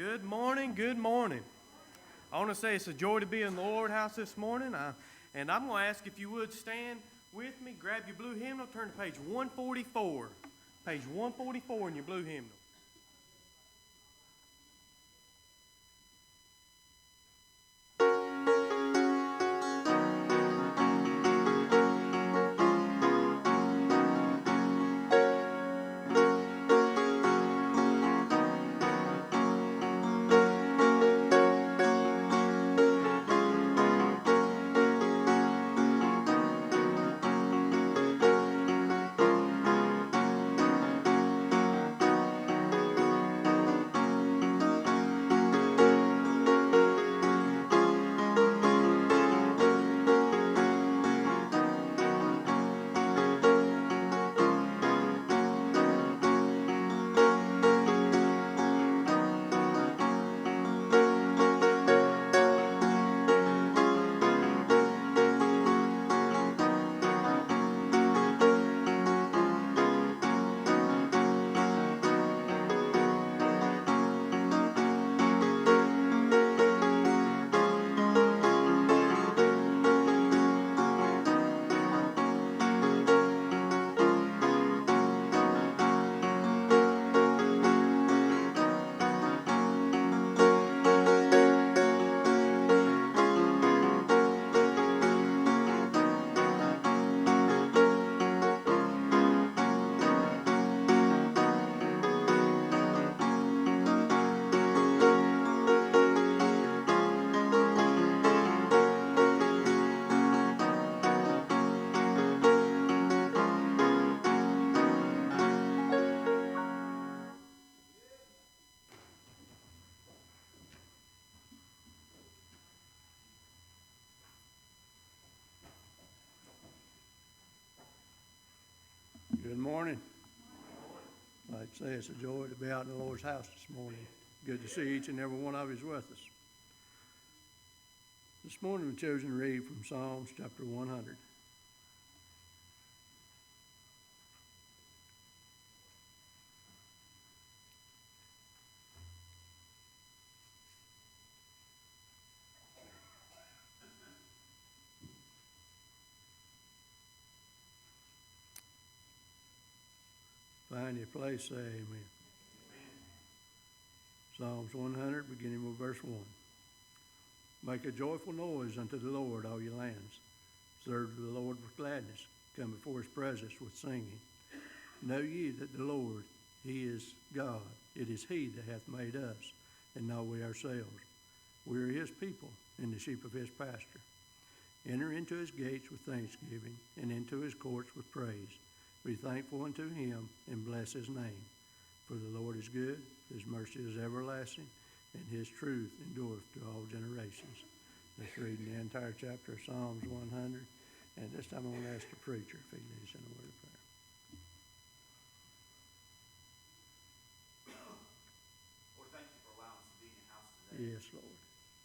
Good morning, good morning. I want to say it's a joy to be in the Lord house this morning. And I'm going to ask if you would stand with me, grab your blue hymnal, turn to page 144. Page 144 in your blue hymnal. Good morning. I'd say it's a joy to be out in the Lord's house this morning. Good to see each and every one of you with us. This morning we've chosen to read from Psalms chapter 100. Find your place, say amen. Psalms 100, beginning with verse 1. Make a joyful noise unto the Lord, all ye lands. Serve the Lord with gladness. Come before his presence with singing. Know ye that the Lord, he is God. It is he that hath made us, and not we ourselves. We are his people, and the sheep of his pasture. Enter into his gates with thanksgiving, and into his courts with praise. Be thankful unto him, and bless his name. For the Lord is good, his mercy is everlasting, and his truth endureth to all generations. Let's read the entire chapter of Psalms 100. And this time I'm going to ask the preacher if he leads in a word of prayer. Lord, thank you for allowing us to be in your house today. Yes, Lord.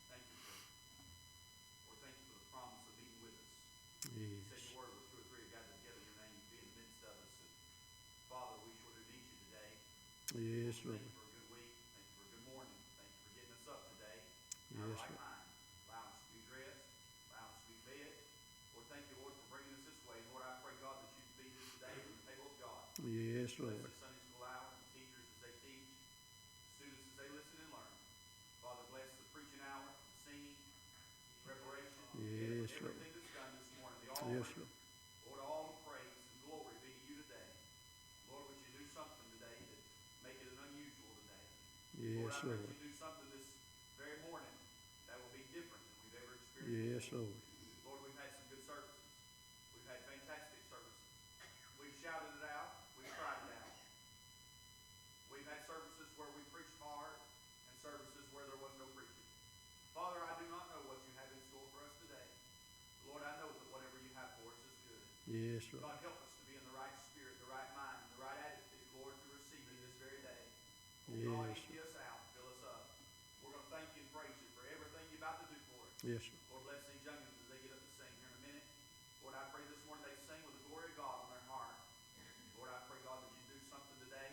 Thank you for, Lord, thank you for the promise of being with us. You said Yes. your word, where two or three are gathered together in your name, you be in the midst of us. And Father, we sure do need you today. Yes, Thank Lord. you for a good week. Thank you for a good morning. Thank you for getting us up today. In Yes, our right Lord. mind. Allowing us to be dressed. Allowing us to be fed. Lord, thank you, Lord, for bringing us this way. Lord, I pray, God, that you feed us today from the table of God. Yes, Bless Lord. the Sunday school hour, the teachers as they teach, the students as they listen and learn. Father, bless the preaching hour, the singing, preparation, Yes, Lord. everything that's done this morning, the Yes, offering. Lord. Lord, all the praise and glory be to you today. Lord, would you do something today that make it an unusual today? Yes, Lord, I pray Lord. that you do something this very morning that will be different than we've ever experienced Yes, before. Lord. Lord, we've had some good services. We've had fantastic services. We've shouted it out. We've cried it out. We've had services where we preached hard and services where there was no preaching. Father, I do not know what you have in store for us today. Lord, I know that whatever you have for us is good. Yes, Lord. God, help us to be in the right spirit, the right mind, the right attitude, Lord, to receive you this very day. Oh, God, Yes, empty us out, fill us up. We're going to thank you and praise you for everything you're about to do for us. Yes, Lord. Lord, bless these youngins as they get up to sing here in a minute. Lord, I pray this morning they sing with the glory of God on their heart. Lord, I pray, God, that you do something today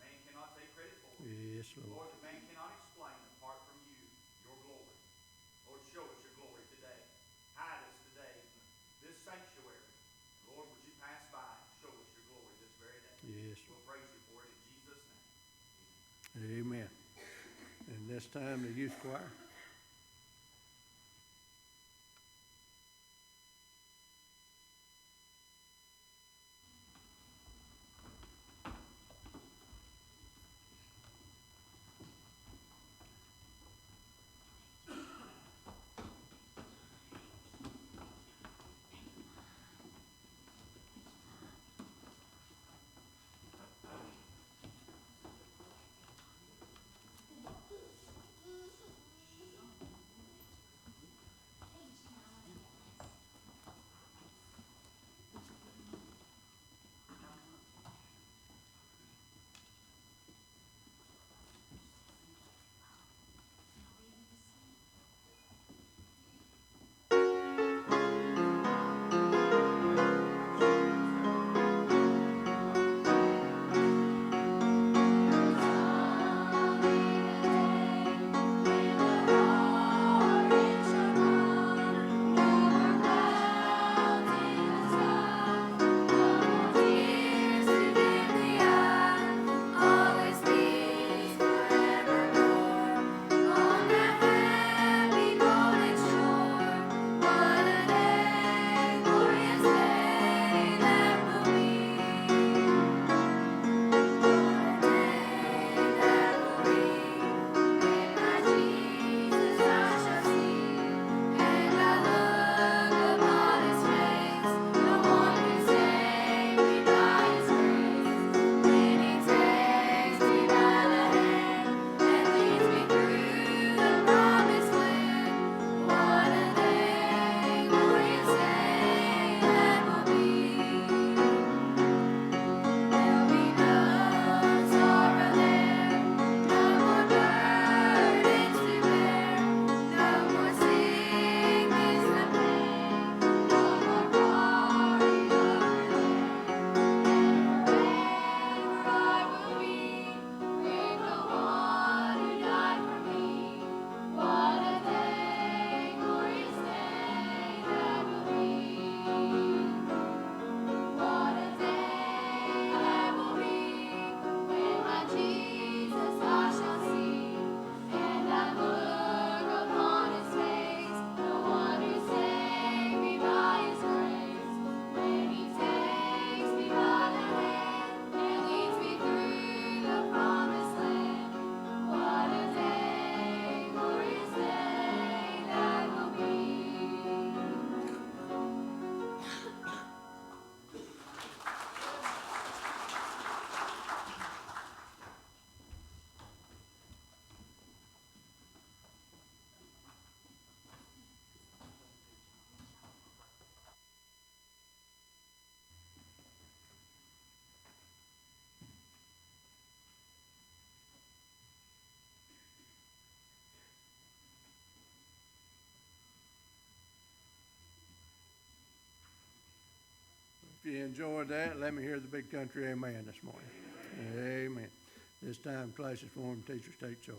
man cannot take credit for. Yes, Lord. Lord, that man cannot explain apart from you, your glory. Lord, show us your glory today. Hide us today in this sanctuary. Lord, would you pass by and show us your glory this very day? Yes, We'll Lord. praise you for it in Jesus' name. Amen. And this time the youth choir. If you enjoyed that, let me hear the big country amen this morning. Amen. This time, classes form, teachers take charge.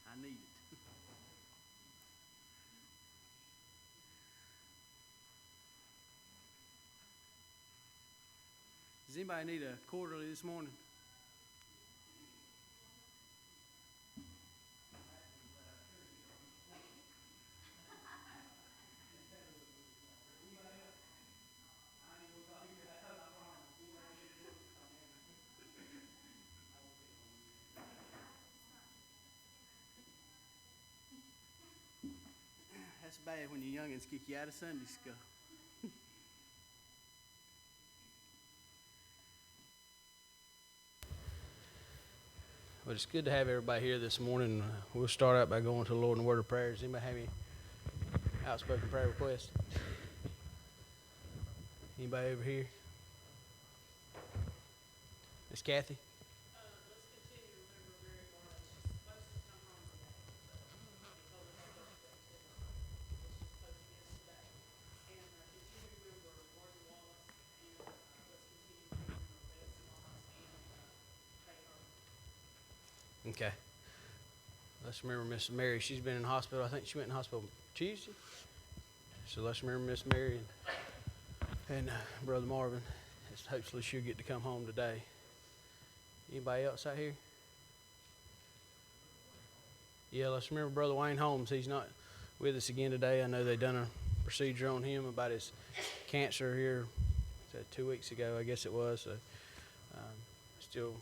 I need it. Does anybody need a quarterly this morning? That's bad when your youngins kick you out of Sunday school. Well, it's good to have everybody here this morning. We'll start out by going to the Lord in a word of prayer. Does anybody have any outspoken prayer requests? Anybody over here? Miss Kathy? Let's continue to remember Mary Barnes. She's supposed to come home today, but they told her happy birthday to us. She's supposed to miss today. And continue to remember Martin Wallace, and let's continue to remember Bessie Wallace and Faye Harper. Okay. Let's remember Miss Mary. She's been in the hospital. I think she went in the hospital Tuesday. So let's remember Miss Mary and Brother Marvin. Hopefully she'll get to come home today. Anybody else out here? Yeah, let's remember Brother Wayne Holmes. He's not with us again today. I know they done a procedure on him about his cancer here 2 weeks ago, I guess it was. So still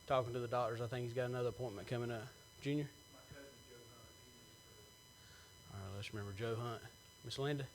talking to the doctors. I think he's got another appointment coming up. Junior? My cousin Joe Hunt, he's in the prayer. All right, let's remember Joe Hunt. Miss Linda?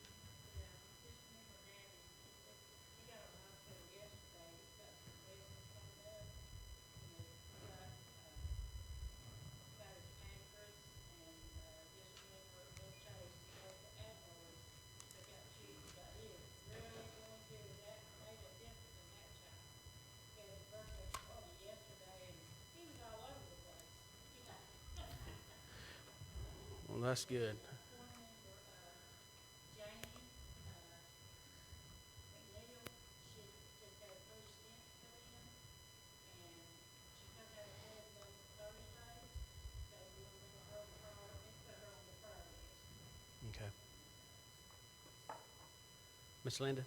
Well, that's good. Okay. Miss Linda?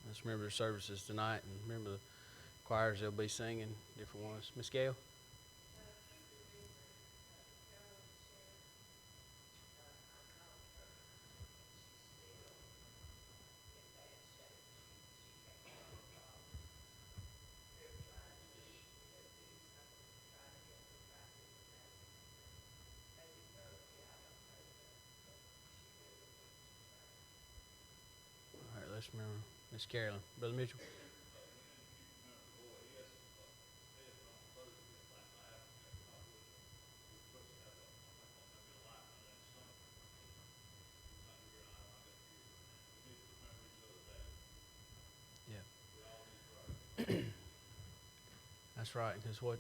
Let's remember the services tonight and remember the choirs they'll be singing, different ones. Miss Gail? let's remember Miss Carolyn. Brother Mitchell. That's right, because what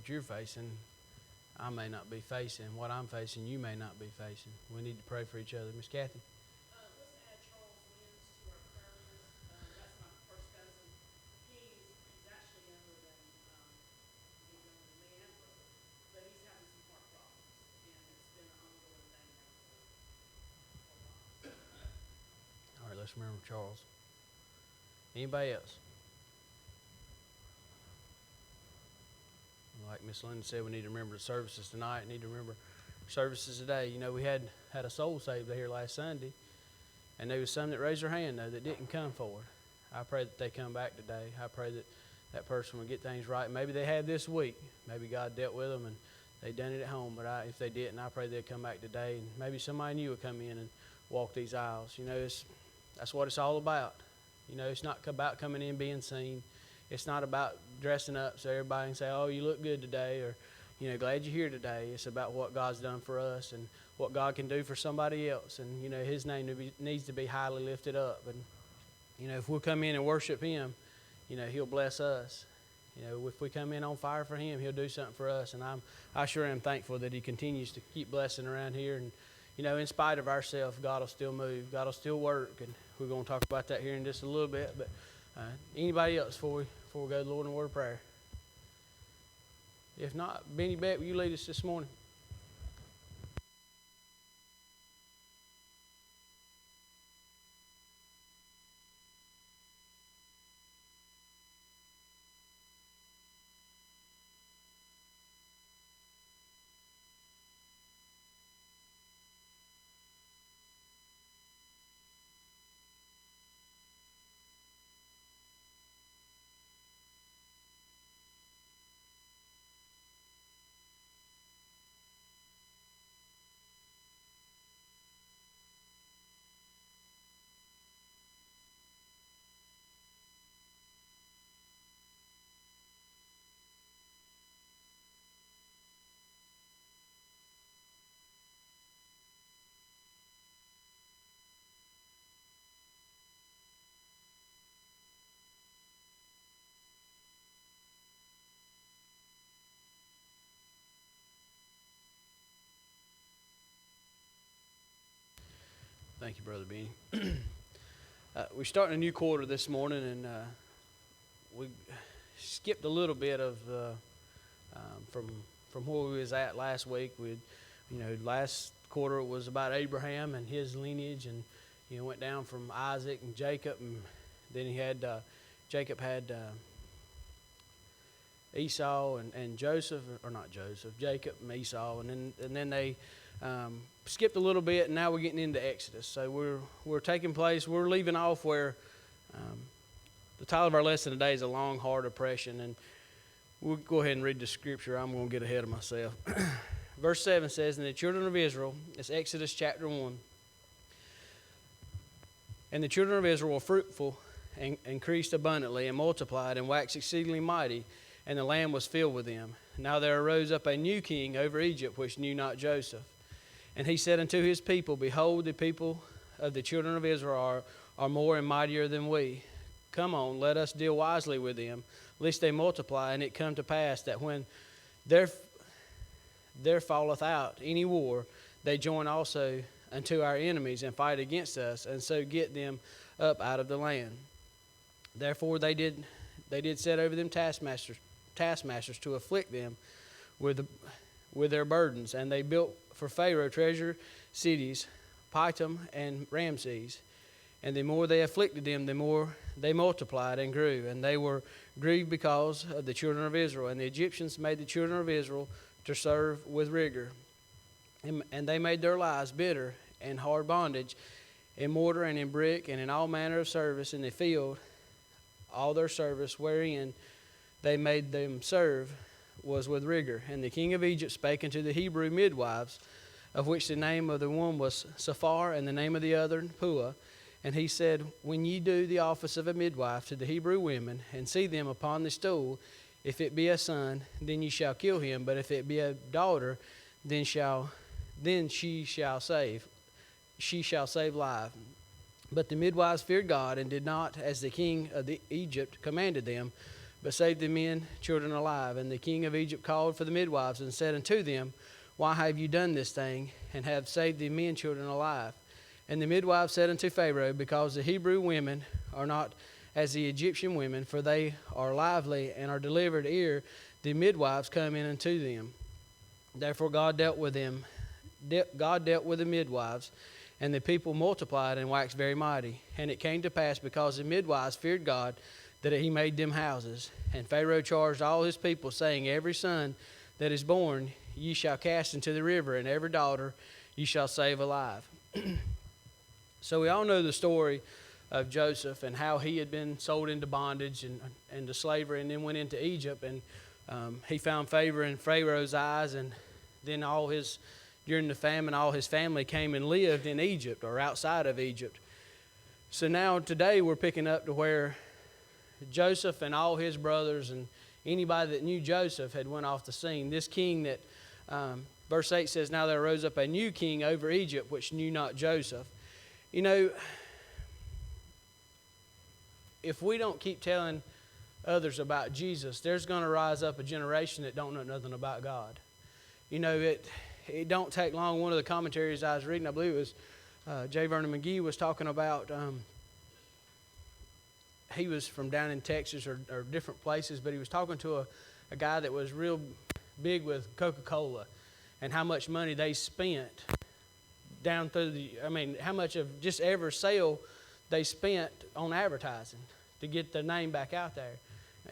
you're facing, I may not be facing. What I'm facing, you may not be facing. We need to pray for each other. Miss Kathy? Let's add Charles Williams to our prayer list. That's my first cousin. He's actually younger than me and brother, but he's having some heart problems, and it's been an ongoing thing now for a while. All right, let's remember Charles. Anybody else? Like Miss Linda said, we need to remember the services tonight. We need to remember services today. You know, we had a soul saved here last Sunday, and there was some that raised their hand, though, that didn't come forward. I pray that they come back today. I pray that that person will get things right. Maybe they had this week. Maybe God dealt with them, and they done it at home. But if they didn't, I pray they'll come back today, and maybe somebody new will come in and walk these aisles. You know, that's what it's all about. You know, it's not about coming in being seen. It's not about dressing up so everybody can say, oh, you look good today, or, you know, glad you're here today. It's about what God's done for us and what God can do for somebody else. And, you know, his name needs to be highly lifted up. And, you know, if we'll come in and worship him, you know, he'll bless us. You know, if we come in on fire for him, he'll do something for us. And I sure am thankful that he continues to keep blessing around here. And, you know, in spite of ourselves, God will still move. God will still work. And we're going to talk about that here in just a little bit. But anybody else before we go to the Lord in a word of prayer? If not, Benny Beck, will you lead us this morning? Thank you, Brother Benny. We're starting a new quarter this morning, and we skipped a little bit of from where we was at last week. Last quarter was about Abraham and his lineage, and went down from Isaac and Jacob, and then he had Jacob had Esau and Joseph, or not Joseph, Jacob and Esau, and then they skipped a little bit, and now we're getting into Exodus. So we're taking place. We're leaving off where the title of our lesson today is a long, hard oppression, and we'll go ahead and read the scripture. I'm going to get ahead of myself. Verse 7 says, "And the children of Israel," it's Exodus chapter 1, "and the children of Israel were fruitful and increased abundantly and multiplied and waxed exceedingly mighty, and the land was filled with them. Now there arose up a new king over Egypt, which knew not Joseph. And he said unto his people, Behold, the people of the children of Israel are more and mightier than we. Come on, let us deal wisely with them, lest they multiply. And it come to pass that when there falleth out any war, they join also unto our enemies and fight against us, and so get them up out of the land. Therefore they did set over them taskmasters to afflict them with their burdens. And they built for Pharaoh treasure cities, Pithom and Ramses. And the more they afflicted them, the more they multiplied and grew. And they were grieved because of the children of Israel. And the Egyptians made the children of Israel to serve with rigor. And they made their lives bitter and hard bondage, in mortar and in brick and in all manner of service in the field. All their service wherein they made them serve was with rigor. And the king of Egypt spake unto the Hebrew midwives, of which the name of the one was Saphar, and the name of the other Puah. And he said, when ye do the office of a midwife to the Hebrew women, and see them upon the stool, if it be a son, then ye shall kill him. But if it be a daughter, then she shall save life. But the midwives feared God, and did not, as the king of Egypt commanded them, but saved the men, children alive. And the king of Egypt called for the midwives, and said unto them, why have you done this thing, and have saved the men, children alive? And the midwives said unto Pharaoh, because the Hebrew women are not as the Egyptian women, for they are lively and are delivered ere the midwives come in unto them. Therefore God dealt with them. God dealt with the midwives, and the people multiplied and waxed very mighty. And it came to pass, because the midwives feared God, that he made them houses. And Pharaoh charged all his people, saying, every son that is born ye shall cast into the river, and every daughter ye shall save alive. So we all know the story of Joseph and how he had been sold into bondage and into slavery, and then went into Egypt, and he found favor in Pharaoh's eyes, and then during the famine, all his family came and lived in Egypt or outside of Egypt. So now today we're picking up to where Joseph and all his brothers and anybody that knew Joseph had went off the scene. This king that, verse 8 says, now there arose up a new king over Egypt, which knew not Joseph. You know, if we don't keep telling others about Jesus, there's going to rise up a generation that don't know nothing about God. You know, it don't take long. One of the commentaries I was reading, I believe it was J. Vernon McGee, was talking about, he was from down in Texas or different places, but he was talking to a guy that was real big with Coca-Cola, and how much money they spent down through how much of just every sale they spent on advertising to get their name back out there.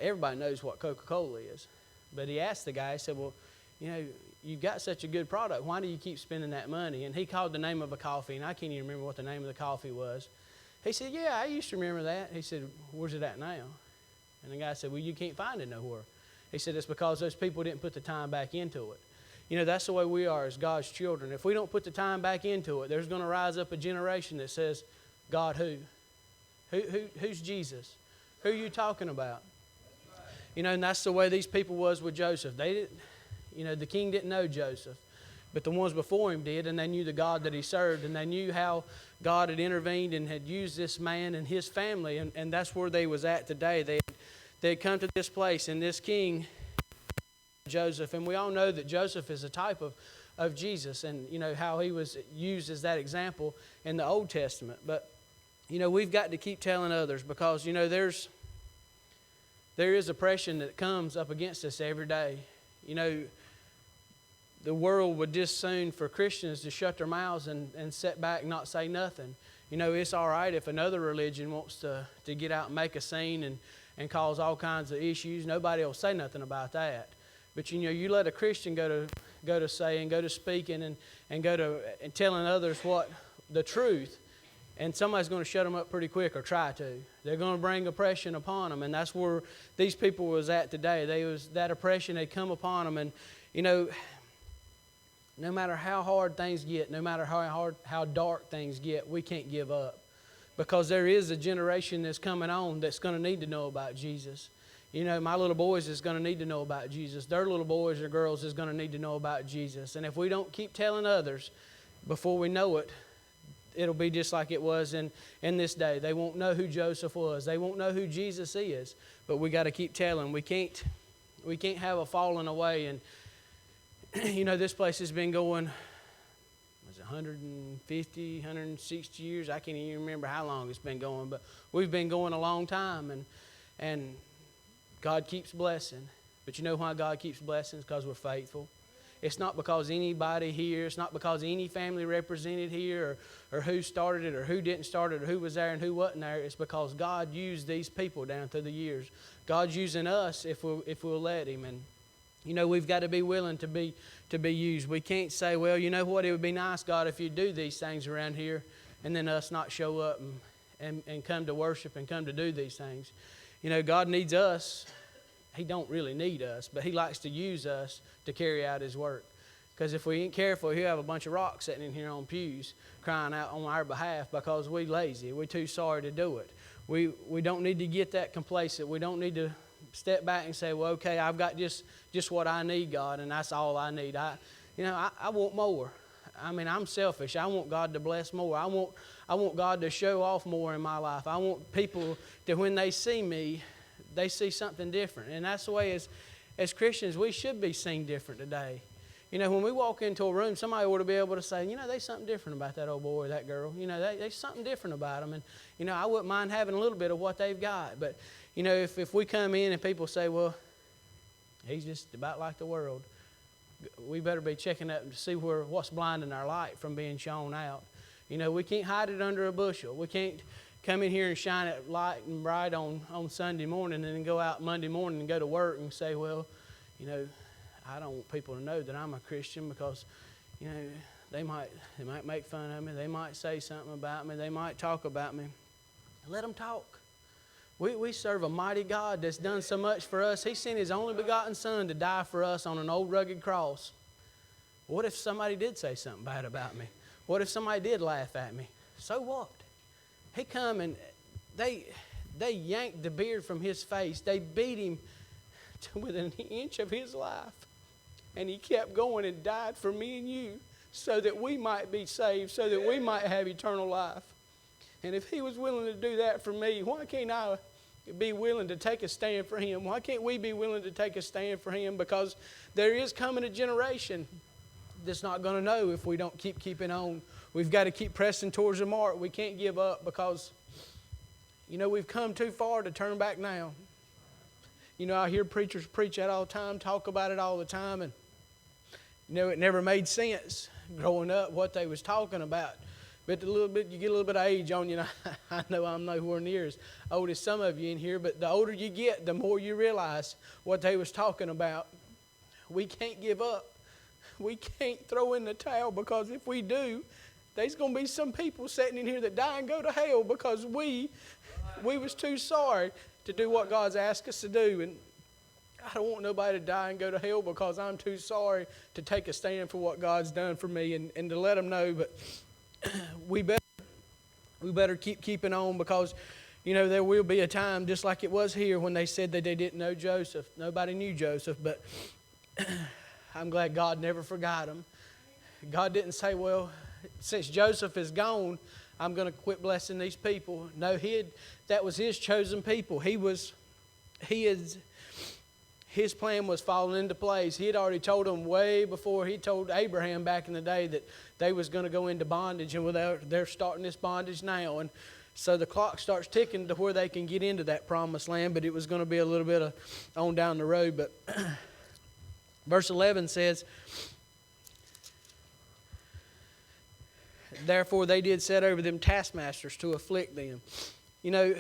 Everybody knows what Coca-Cola is. But he asked the guy, he said, well, you know, you've got such a good product. Why do you keep spending that money? And he called the name of a coffee, and I can't even remember what the name of the coffee was. He said, yeah, I used to remember that. He said, where's it at now? And the guy said, well, you can't find it nowhere. He said, it's because those people didn't put the time back into it. You know, that's the way we are as God's children. If we don't put the time back into it, there's going to rise up a generation that says, God who? Who's Jesus? Who are you talking about? You know, and that's the way these people was with Joseph. They didn't, you know, the king didn't know Joseph, but the ones before him did, and they knew the God that he served, and they knew how God had intervened and had used this man and his family, and that's where they was at today. They had come to this place, and this king, Joseph, and we all know that Joseph is a type of Jesus, and you know how he was used as that example in the Old Testament. But you know, we've got to keep telling others, because you know there is oppression that comes up against us every day. You know, the world would just soon for Christians to shut their mouths and sit back and not say nothing. You know, it's all right if another religion wants to get out and make a scene and cause all kinds of issues. Nobody will say nothing about that. But you know, you let a Christian go to saying, go to speaking, and go to and telling others what the truth, and somebody's going to shut them up pretty quick, or try to. They're going to bring oppression upon them, and that's where these people was at today. That oppression had come upon them, and you know, no matter how hard things get, no matter how dark things get, we can't give up, because there is a generation that's coming on that's going to need to know about Jesus. You know, my little boys is going to need to know about Jesus. Their little boys or girls is going to need to know about Jesus. And if we don't keep telling others, before we know it, it'll be just like it was in this day. They won't know who Joseph was. They won't know who Jesus is. But we got to keep telling. We can't have a falling away. And you know, this place has been going, was it 150, 160 years? I can't even remember how long it's been going, but we've been going a long time, and God keeps blessing. But you know why God keeps blessing? It's because we're faithful. It's not because anybody here, it's not because any family represented here, or who started it, or who didn't start it, or who was there and who wasn't there. It's because God used these people down through the years. God's using us if we'll let Him. And you know, we've got to be willing to be used. We can't say, well, you know what, it would be nice, God, if you do these things around here, and then us not show up and come to worship and come to do these things. You know, God needs us. He don't really need us, but He likes to use us to carry out His work. Because if we ain't careful, he'll have a bunch of rocks sitting in here on pews crying out on our behalf because we lazy. We're too sorry to do it. We don't need to get that complacent. We don't need to step back and say, well, okay, I've got just what I need, God, and that's all I need. I want more. I mean, I'm selfish. I want God to bless more. I want God to show off more in my life. I want people that when they see me, they see something different. And that's the way as Christians, we should be seen different today. You know, when we walk into a room, somebody ought to be able to say, you know, there's something different about that old boy or that girl. You know, there's something different about them. And, you know, I wouldn't mind having a little bit of what they've got. But, you know, if we come in and people say, well, he's just about like the world, we better be checking up to see what's blinding our light from being shown out. You know, we can't hide it under a bushel. We can't come in here and shine it light and bright on Sunday morning and then go out Monday morning and go to work and say, well, you know, I don't want people to know that I'm a Christian because, you know, they might make fun of me. They might say something about me. They might talk about me. Let them talk. We serve a mighty God that's done so much for us. He sent His only begotten Son to die for us on an old rugged cross. What if somebody did say something bad about me? What if somebody did laugh at me? So what? He come and they yanked the beard from His face. They beat Him within an inch of His life. And He kept going and died for me and you so that we might be saved, so that we might have eternal life. And if He was willing to do that for me, why can't I be willing to take a stand for Him? Why can't we be willing to take a stand for Him? Because there is coming a generation that's not going to know if we don't keeping on. We've got to keep pressing towards the mark. We can't give up because, you know, we've come too far to turn back now. You know, I hear preachers preach that all the time, talk about it all the time, and, you know, it never made sense growing up what they was talking about. But you get a little bit of age on you, and I know I'm nowhere near as old as some of you in here, but the older you get, the more you realize what they was talking about. We can't give up. We can't throw in the towel, because if we do, there's going to be some people sitting in here that die and go to hell because we was too sorry to do what God's asked us to do. And I don't want nobody to die and go to hell because I'm too sorry to take a stand for what God's done for me and to let them know. But we better keeping on, because, you know, there will be a time just like it was here when they said that they didn't know Joseph. Nobody knew Joseph, but I'm glad God never forgot him. God didn't say, well, since Joseph is gone, I'm going to quit blessing these people. No, that was His chosen people. His plan was falling into place. He had already told them way before He told Abraham back in the day that they was going to go into bondage, and they're starting this bondage now. And so the clock starts ticking to where they can get into that promised land, but it was going to be a little bit on down the road. But verse 11 says, therefore they did set over them taskmasters to afflict them. You know,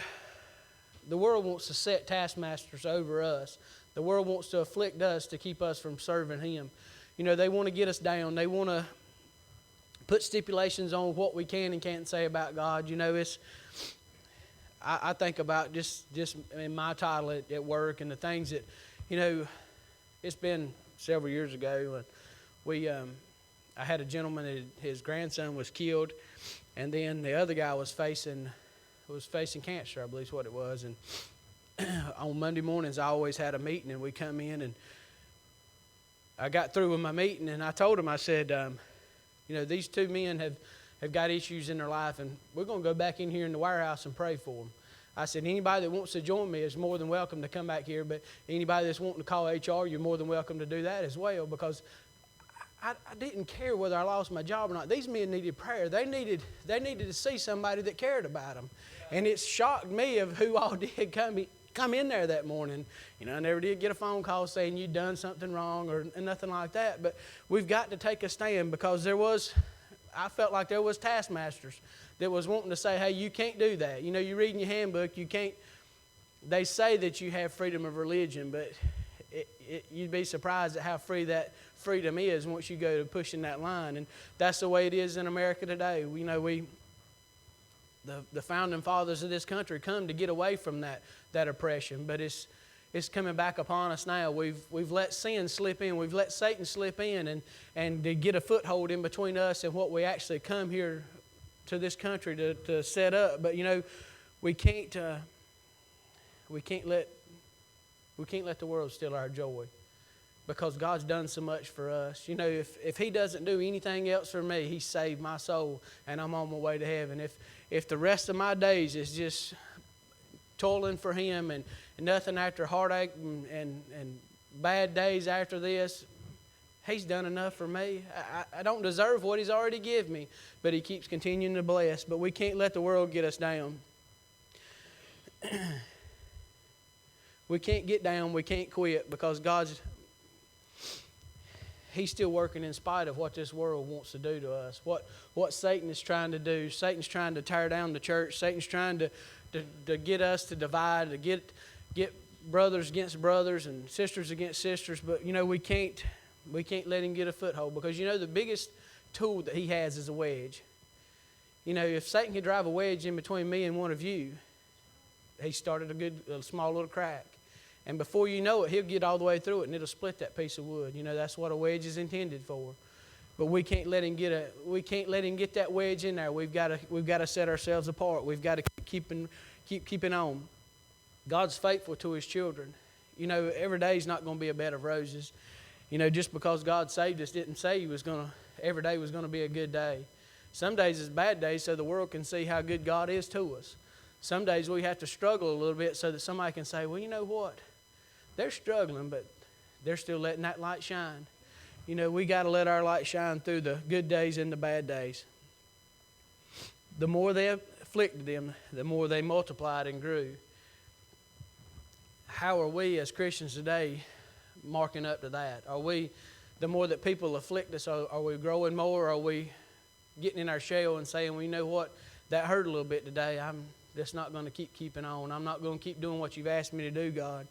the world wants to set taskmasters over us. The world wants to afflict us to keep us from serving Him. You know, they want to get us down. They want to put stipulations on what we can and can't say about God. You know, I think about just in my title at work and the things that, you know, it's been several years ago. And I had a gentleman that his grandson was killed, and then the other guy was facing cancer, I believe is what it was. And on Monday mornings, I always had a meeting, and we come in, and I got through with my meeting, and I told him, I said, you know, these two men have got issues in their life, and we're going to go back in here in the warehouse and pray for them. I said, anybody that wants to join me is more than welcome to come back here, but anybody that's wanting to call HR, you're more than welcome to do that as well, because I didn't care whether I lost my job or not. These men needed prayer. They needed to see somebody that cared about them. And it shocked me of who all did come in there that morning. You know, I never did get a phone call saying you'd done something wrong or nothing like that. But we've got to take a stand, because I felt like there was taskmasters that was wanting to say, hey, you can't do that. You know, you read in your handbook, you can't. They say that you have freedom of religion, but you'd be surprised at how free that freedom is once you go to pushing that line. And that's the way it is in America today. You know, the founding fathers of this country come to get away from that oppression, but it's it's coming back upon us now. We've let sin slip in. We've let Satan slip in and to get a foothold in between us and what we actually come here to this country to set up. But we can't let the world steal our joy, because God's done so much for us. If He doesn't do anything else for me, He saved my soul and I'm on my way to heaven. If the rest of my days is just toiling for Him and nothing after heartache and bad days after this, He's done enough for me. I don't deserve what He's already given me, but He keeps continuing to bless. But we can't let the world get us down. We can't get down. We can't quit, because He's still working in spite of what this world wants to do to us. What Satan is trying to do. Satan's trying to tear down the church. Satan's trying to get us to divide, to get brothers against brothers and sisters against sisters. But we can't let him get a foothold, because the biggest tool that he has is a wedge. If Satan could drive a wedge in between me and one of you, he started a small little crack. And before you know it, he'll get all the way through it and it'll split that piece of wood. That's what a wedge is intended for. But we can't let him get that wedge in there. We've got to set ourselves apart. We've got to keep keeping on. God's faithful to His children. Every day is not going to be a bed of roses. Just because God saved us didn't say every day was going to be a good day. Some days is bad days so the world can see how good God is to us. Some days we have to struggle a little bit so that somebody can say, well, you know what? They're struggling, but they're still letting that light shine. We got to let our light shine through the good days and the bad days. The more they afflicted them, the more they multiplied and grew. How are we as Christians today marking up to that? Are we, the more that people afflict us, are we growing more? Are we getting in our shell and saying, well, you know what? That hurt a little bit today. I'm just not going to keeping on. I'm not going to keep doing what You've asked me to do, God.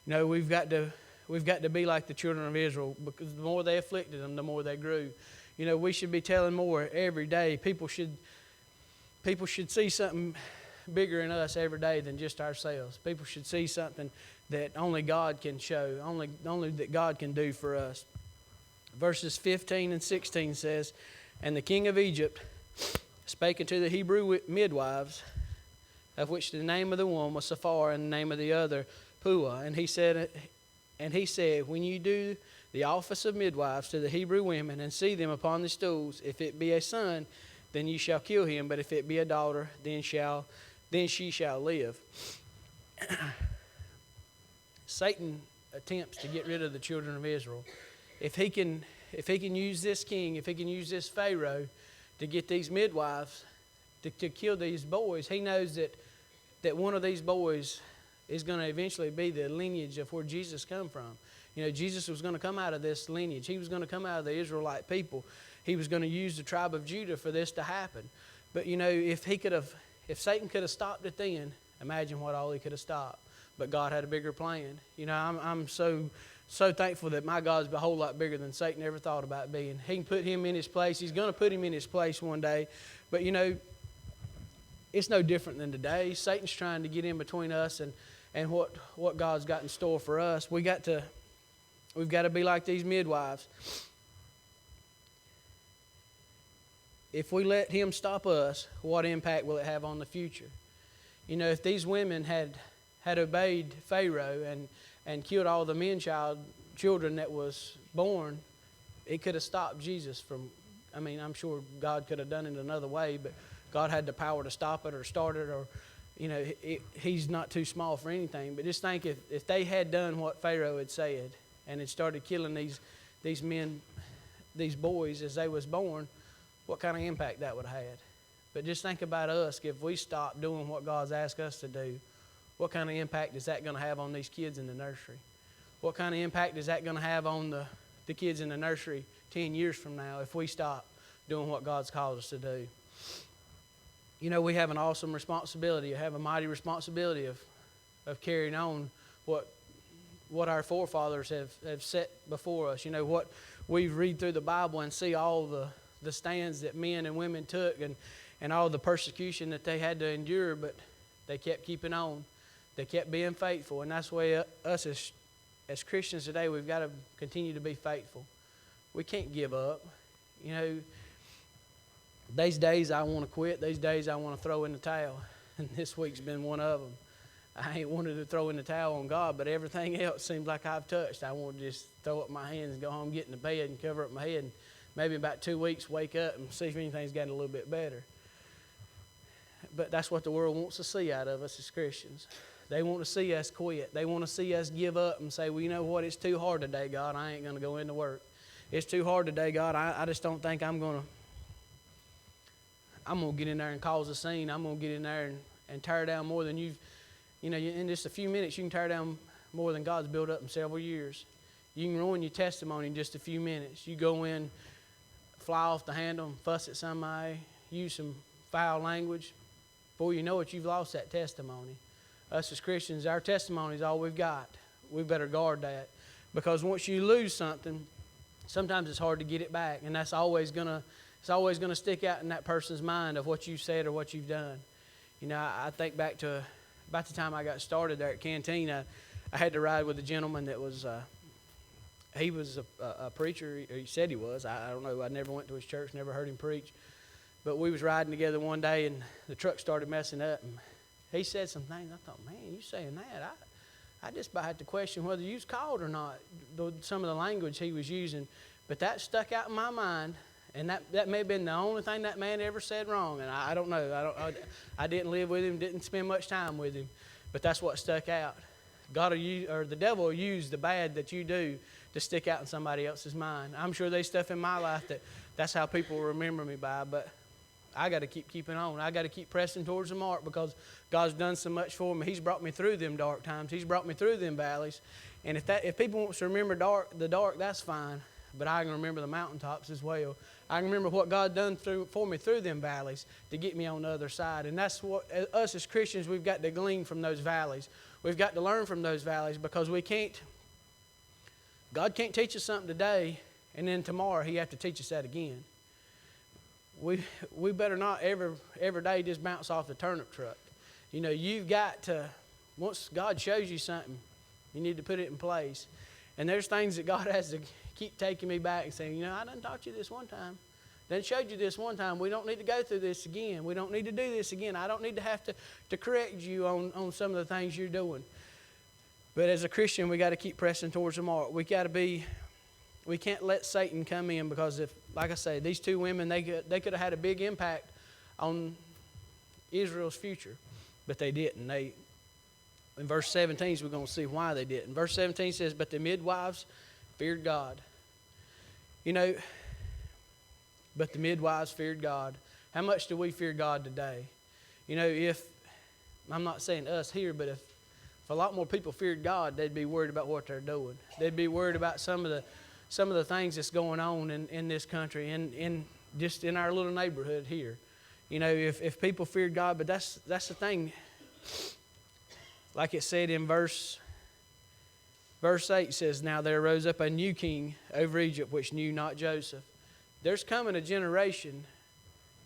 We've got to be like the children of Israel, because the more they afflicted them, the more they grew. We should be telling more every day. People should see something bigger in us every day than just ourselves. People should see something that only God can show, only that God can do for us. Verses 15 and 16 says, and the king of Egypt spake unto the Hebrew midwives, of which the name of the one was Saphar, and the name of the other Puah. And he said, when you do the office of midwives to the Hebrew women, and see them upon the stools, if it be a son, then you shall kill him, but if it be a daughter, then she shall live. Satan attempts to get rid of the children of Israel. If he can use this king, if he can use this Pharaoh to get these midwives to kill these boys, he knows that one of these boys is going to eventually be the lineage of where Jesus come from. Jesus was going to come out of this lineage. He was going to come out of the Israelite people. He was going to use the tribe of Judah for this to happen. But if Satan could have stopped it then, imagine what all he could have stopped. But God had a bigger plan. I'm so thankful that my God's a whole lot bigger than Satan ever thought about being. He can put him in his place. He's going to put him in his place one day. But it's no different than today. Satan's trying to get in between us and what God's got in store for us. We've got to be like these midwives. If we let him stop us, what impact will it have on the future? If these women had obeyed Pharaoh and killed all the children that was born, it could have stopped Jesus from, I'm sure God could have done it another way, but God had the power to stop it or start it, or, He's not too small for anything. But just think if they had done what Pharaoh had said and had started killing these men, these boys as they was born, what kind of impact that would have had. But just think about us. If we stop doing what God's asked us to do, what kind of impact is that going to have on these kids in the nursery? What kind of impact is that going to have on the kids in the nursery 10 years from now if we stop doing what God's called us to do? We have an awesome responsibility. We have a mighty responsibility of carrying on what our forefathers have set before us. What we read through the Bible and see all the stands that men and women took and all the persecution that they had to endure, but they kept keeping on. They kept being faithful, and that's the way us as Christians today, we've got to continue to be faithful. We can't give up. You know, these days I want to quit. These days I want to throw in the towel. And this week's been one of them. I ain't wanted to throw in the towel on God, but everything else seems like I've touched. I want to just throw up my hands and go home, get in the bed and cover up my head. And maybe in about 2 weeks, wake up and see if anything's gotten a little bit better. But that's what the world wants to see out of us as Christians. They want to see us quit. They want to see us give up and say, well, you know what, it's too hard today, God. I ain't going to go into work. It's too hard today, God. I just don't think I'm going to get in there and cause a scene. I'm going to get in there and tear down more than in just a few minutes, you can tear down more than God's built up in several years. You can ruin your testimony in just a few minutes. You go in, fly off the handle, and fuss at somebody, use some foul language. Before you know it, you've lost that testimony. Us as Christians, our testimony is all we've got. We better guard that. Because once you lose something, sometimes it's hard to get it back. And that's always gonna stick out in that person's mind of what you said or what you've done. You know, I think back to about the time I got started there at Canteen, I had to ride with a gentleman that was, he was a preacher. He said he was. I don't know. I never went to his church, never heard him preach. But we was riding together one day, and the truck started messing up. And he said some things. I thought, man, you saying that? I just about had to question whether you was called or not, some of the language he was using. But that stuck out in my mind. And that may have been the only thing that man ever said wrong. And I don't know. I didn't live with him, didn't spend much time with him. But that's what stuck out. God will use, or the devil will use the bad that you do to stick out in somebody else's mind. I'm sure there's stuff in my life that's how people will remember me by. But I got to keep keeping on. I got to keep pressing towards the mark because God's done so much for me. He's brought me through them dark times. He's brought me through them valleys. And if people want to remember the dark, that's fine. But I can remember the mountaintops as well. I can remember what God done for me through them valleys to get me on the other side. And that's what us as Christians, we've got to glean from those valleys. We've got to learn from those valleys because God can't teach us something today and then tomorrow He have to teach us that again. We better not every day just bounce off the turnip truck. You know, you've got to, once God shows you something, you need to put it in place. And there's things that God has to keep taking me back and saying, you know, I done taught you this one time. Done showed you this one time. We don't need to go through this again. We don't need to do this again. I don't need to have to correct you on some of the things you're doing. But as a Christian, we got to keep pressing towards the mark. We can't let Satan come in because like I say, these two women, they could have had a big impact on Israel's future, but they didn't. In verse 17, we're going to see why they didn't. Verse 17 says, but the midwives feared God. You know, but the midwives feared God. How much do we fear God today? You know, I'm not saying us here, but if a lot more people feared God, they'd be worried about what they're doing. They'd be worried about some of the things that's going on in this country and just in our little neighborhood here. You know, if people feared God, but that's the thing. Like it said in verse 8 says, now there arose up a new king over Egypt, which knew not Joseph. There's coming a generation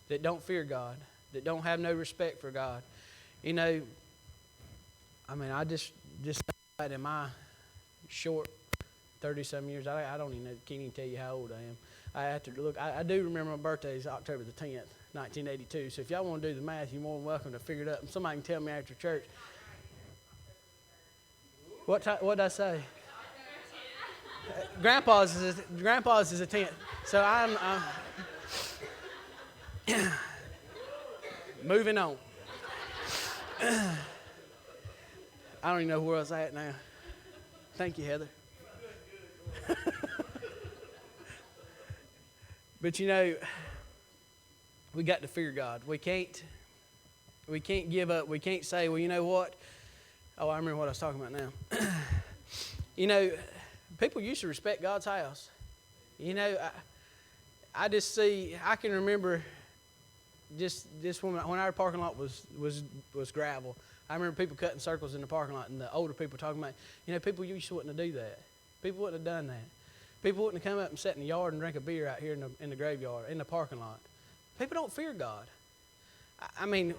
that don't fear God, that don't have no respect for God. You know, I mean, I just in my short 30-some years, I don't even know, can't even tell you how old I am. I have to look. I do remember my birthday is October the 10th, 1982. So if y'all want to do the math, you're more than welcome to figure it up. And somebody can tell me after church. What did I say? Grandpa's is a 10th. So I'm moving on. I don't even know where I was at now. Thank you, Heather. But you know, we got to fear God. We can't give up. We can't say, well, you know what? Oh, I remember what I was talking about now. You know, people used to respect God's house. You know, I can remember just when our parking lot was gravel. I remember people cutting circles in the parking lot and the older people talking about, you know, people used to wouldn't have do that. People wouldn't have done that. People wouldn't have come up and sat in the yard and drink a beer out here in the graveyard, in the parking lot. People don't fear God. I mean,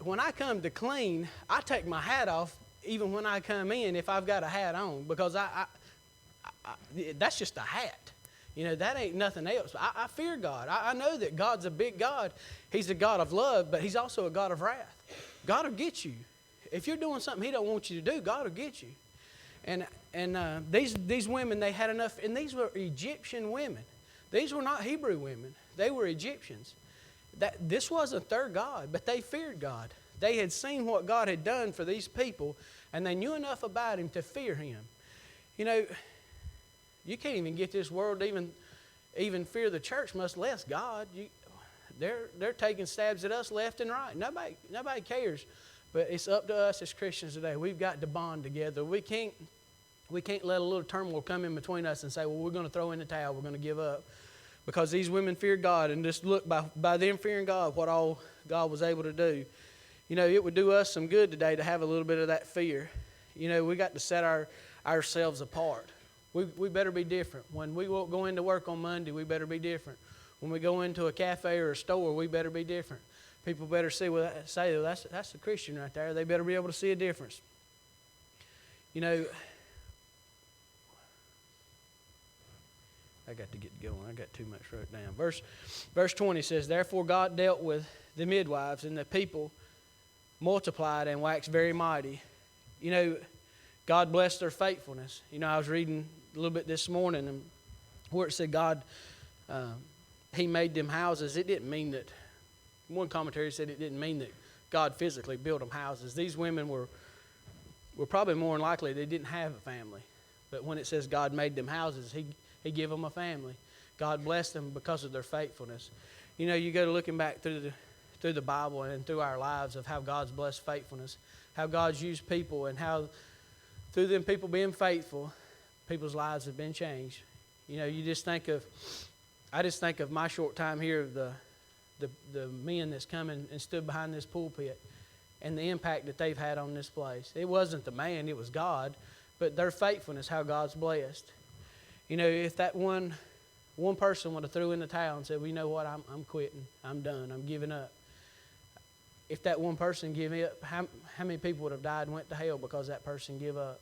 when I come to clean, I take my hat off even when I come in if I've got a hat on, because that's just a hat. You know, that ain't nothing else. I fear God. I know that God's a big God. He's a God of love, but He's also a God of wrath. God will get you. If you're doing something He don't want you to do, God will get you. And these women, they had enough, and these were Egyptian women. These were not Hebrew women. They were Egyptians. This wasn't their God, but they feared God. They had seen what God had done for these people, and they knew enough about Him to fear Him. You know, you can't even get this world to even fear the church, much less God. They're taking stabs at us left and right. Nobody cares, but it's up to us as Christians today. We've got to bond together. We can't let a little turmoil come in between us and say, well, we're going to throw in the towel, we're going to give up. Because these women feared God, and just look, by them fearing God, what all God was able to do. You know, it would do us some good today to have a little bit of that fear. You know, we got to set ourselves apart. We better be different. When we go into work on Monday, we better be different. When we go into a cafe or a store, we better be different. People better say, well, that's a Christian right there. They better be able to see a difference. You know, I got to get going. I got too much wrote down. Verse 20 says, therefore God dealt with the midwives, and the people multiplied and waxed very mighty. You know, God blessed their faithfulness. You know, I was reading a little bit this morning, and where it said God, He made them houses. It didn't mean that, one commentary said it didn't mean that God physically built them houses. These women were probably more than likely they didn't have a family. But when it says God made them houses, He gave them a family. God blessed them because of their faithfulness. You know, you go to looking back through the Bible and through our lives of how God's blessed faithfulness, how God's used people, and how through them people being faithful, people's lives have been changed. You know, I just think of my short time here of the men that's come and stood behind this pulpit and the impact that they've had on this place. It wasn't the man, it was God, but their faithfulness, how God's blessed. You know, if that one person would have threw in the towel and said, well, you know what, I'm quitting, I'm done, I'm giving up. If that one person gave up, how many people would have died and went to hell because that person gave up?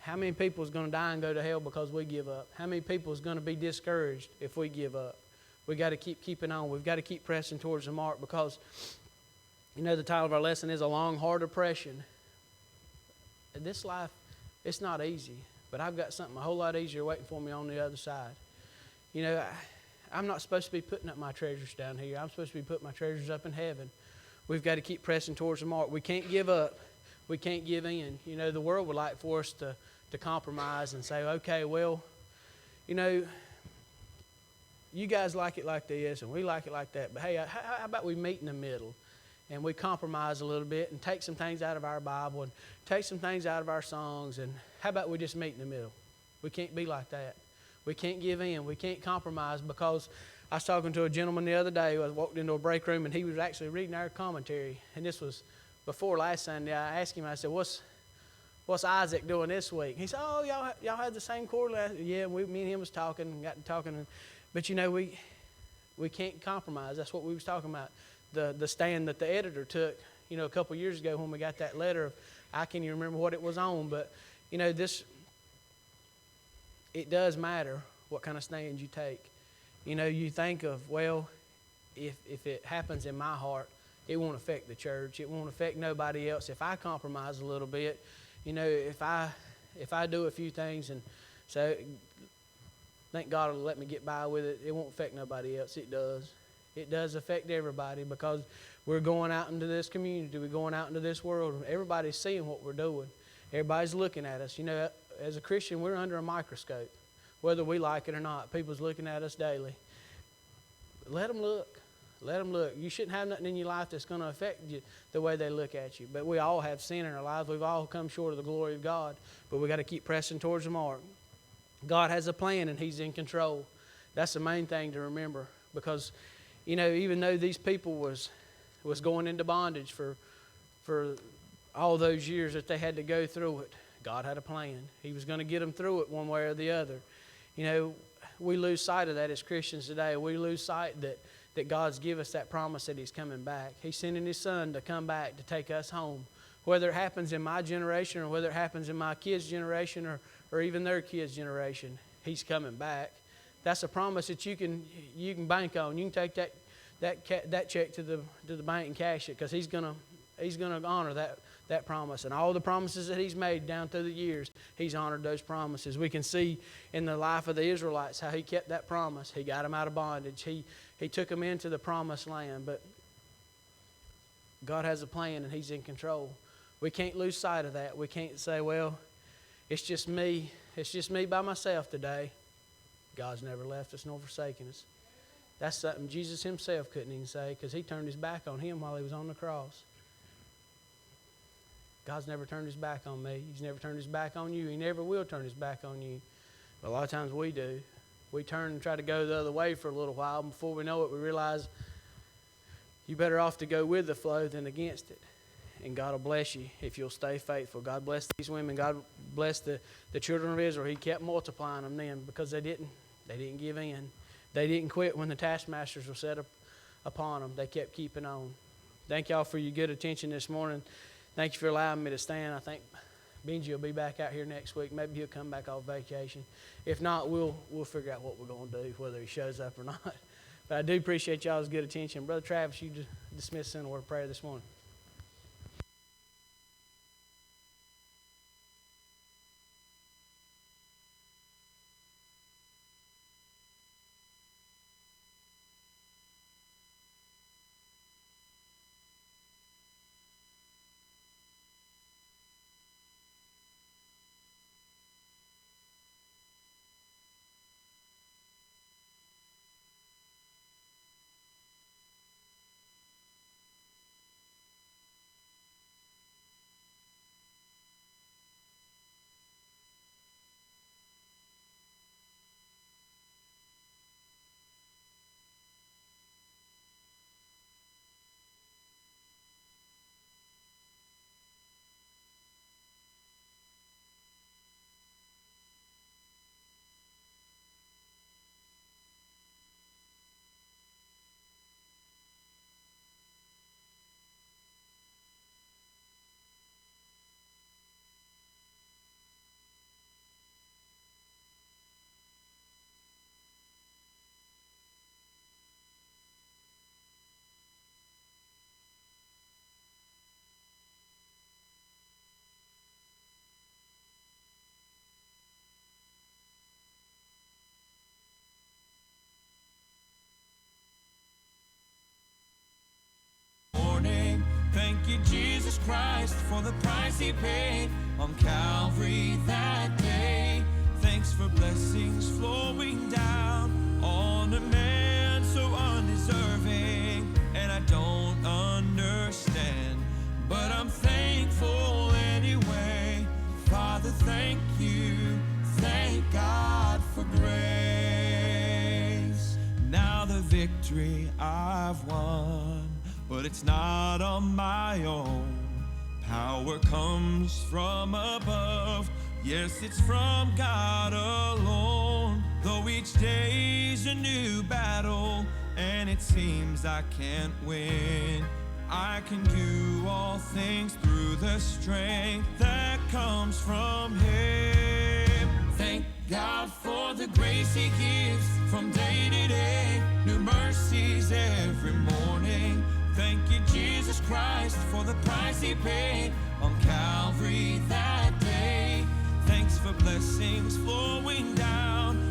How many people is going to die and go to hell because we give up? How many people is going to be discouraged if we give up? We got to keep keeping on. We've got to keep pressing towards the mark, because, you know, the title of our lesson is A Long, Hard Oppression. This life, it's not easy, but I've got something a whole lot easier waiting for me on the other side. You know, I'm not supposed to be putting up my treasures down here. I'm supposed to be putting my treasures up in heaven. We've got to keep pressing towards the mark. We can't give up. We can't give in. You know, the world would like for us to compromise and say, okay, well, you know, you guys like it like this and we like it like that. But hey, how about we meet in the middle and we compromise a little bit and take some things out of our Bible and take some things out of our songs, and how about we just meet in the middle? We can't be like that. We can't give in. We can't compromise, because I was talking to a gentleman the other day. I walked into a break room and he was actually reading our commentary. And this was before last Sunday. I asked him, I said, what's Isaac doing this week? He said, oh, y'all had the same chord last. Yeah, me and him was talking, got to talking. But you know, we can't compromise. That's what we was talking about. The stand that the editor took, you know, a couple years ago when we got that letter. I can't even remember what it was on, but you know, it does matter what kind of stand you take. You know, you think of, well, if it happens in my heart, it won't affect the church. It won't affect nobody else. If I compromise a little bit, you know, if I do a few things, and so thank God will let me get by with it, it won't affect nobody else. It does. It does affect everybody, because we're going out into this community. We're going out into this world. Everybody's seeing what we're doing. Everybody's looking at us. You know, as a Christian, we're under a microscope, whether we like it or not. People's looking at us daily. Let them look. Let them look. You shouldn't have nothing in your life that's going to affect you the way they look at you. But we all have sin in our lives. We've all come short of the glory of God. But we got to keep pressing towards the mark. God has a plan and He's in control. That's the main thing to remember. Because, you know, even though these people was going into bondage for all those years that they had to go through it, God had a plan. He was going to get them through it one way or the other. You know, we lose sight of that as Christians today. We lose sight that God's give us that promise that He's coming back. He's sending His Son to come back to take us home. Whether it happens in my generation or whether it happens in my kids' generation or even their kids' generation, He's coming back. That's a promise that you can bank on. You can take that check to the bank and cash it, because He's gonna honor that promise. And all the promises that He's made down through the years, He's honored those promises. We can see in the life of the Israelites how He kept that promise. He got them out of bondage. He took them into the promised land. But God has a plan and He's in control. We can't lose sight of that. We can't say, well, it's just me. It's just me by myself today. God's never left us nor forsaken us. That's something Jesus Himself couldn't even say, because He turned His back on Him while He was on the cross. God's never turned His back on me. He's never turned His back on you. He never will turn His back on you. But a lot of times we do. We turn and try to go the other way for a little while, and before we know it, we realize you're better off to go with the flow than against it. And God will bless you if you'll stay faithful. God bless these women. God bless the children of Israel. He kept multiplying them then, because they didn't give in. They didn't quit when the taskmasters were set upon them. They kept keeping on. Thank y'all for your good attention this morning. Thank you for allowing me to stand. I think Benji will be back out here next week. Maybe he'll come back off vacation. If not, we'll figure out what we're going to do, whether he shows up or not. But I do appreciate y'all's good attention. Brother Travis, you dismiss us in a word of prayer this morning. Thank you, Jesus Christ, for the price He paid on Calvary that day. Thanks for blessings flowing down on a man so undeserving. And I don't understand, but I'm thankful anyway. Father, thank you. Thank God for grace. Now the victory I've won, but it's not on my own. Power comes from above. Yes, it's from God alone. Though each day's a new battle, and it seems I can't win, I can do all things through the strength that comes from Him. Thank God for the grace He gives from day to day. New mercies every morning. Thank you, Jesus Christ, for the price He paid on Calvary that day. Thanks for blessings flowing down